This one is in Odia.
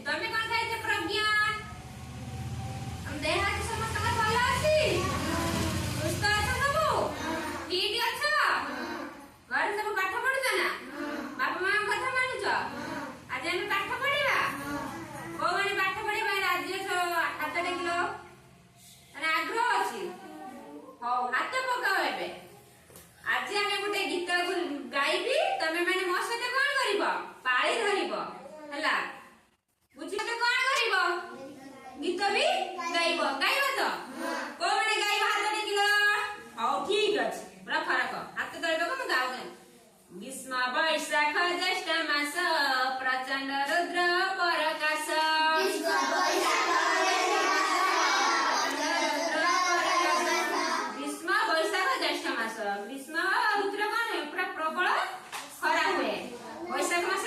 ତମେ କଣ ଖାଇଛ ପ୍ରଜ୍ଞା? ଆମ ଦେହ ହାତ ସମସ୍ତଙ୍କର ଭଲ ଅଛି? ସୁସ୍ଥ ଅଛ ସବୁ? ଠିକ ଅଛ? ଘରେ ସବୁ ପାଠ ପଢୁଛ ନା? ବାପା ମାଙ୍କ କଥା ମାନୁଛ? ଆଜି ଆମେ ପାଠ ପଢିବା। କୋଉମାନେ ପାଠ ପଢିବା ପାଇଁ ରାଜି ଅଛ? ହାତ ଟେକିଲ। ମାନେ ଆଗ୍ରହ ଅଛି? ହଉ ହାତ ପକାଅ ଏବେ। ଆଜି ଆମେ ଗୋଟେ ଗୀତ ଗାଇବି, ତମେ ମାନେ ମୋ ସହିତ କଣ କରିବ? ପାଳି ଧରିବ ହେଲା। ବୁଝିଲ ତ କଣ କରିବ? ଗୀତ ବି ଗାଇବ। ଗାଇବ ତ? କୋଉମାନେ ଗାଇବ ହାତ ଟେକିଲ। ହଉ ଠିକ ଅଛି। ରଖ ରଖ ହାତ ତଳେ ରଖ, ମୁଁ ଗାଉନି। ଗ୍ରୀଷ୍ମ ବୈଶାଖ ଜ୍ୟେଷ୍ଠ ମାସ ପ୍ରଚଣ୍ଡ ରୁଦ୍ର ପରକାଶ। ଗ୍ରୀଷ୍ମ ବୈଶାଖ ଜ୍ୟେଷ୍ଠ ମାସ। ଗ୍ରୀଷ୍ମ ଋତୁରେ କଣ ହୁଏ? ପୁରା ପ୍ରବଳ ଖରା ହୁଏ। ବୈଶାଖ ମାସ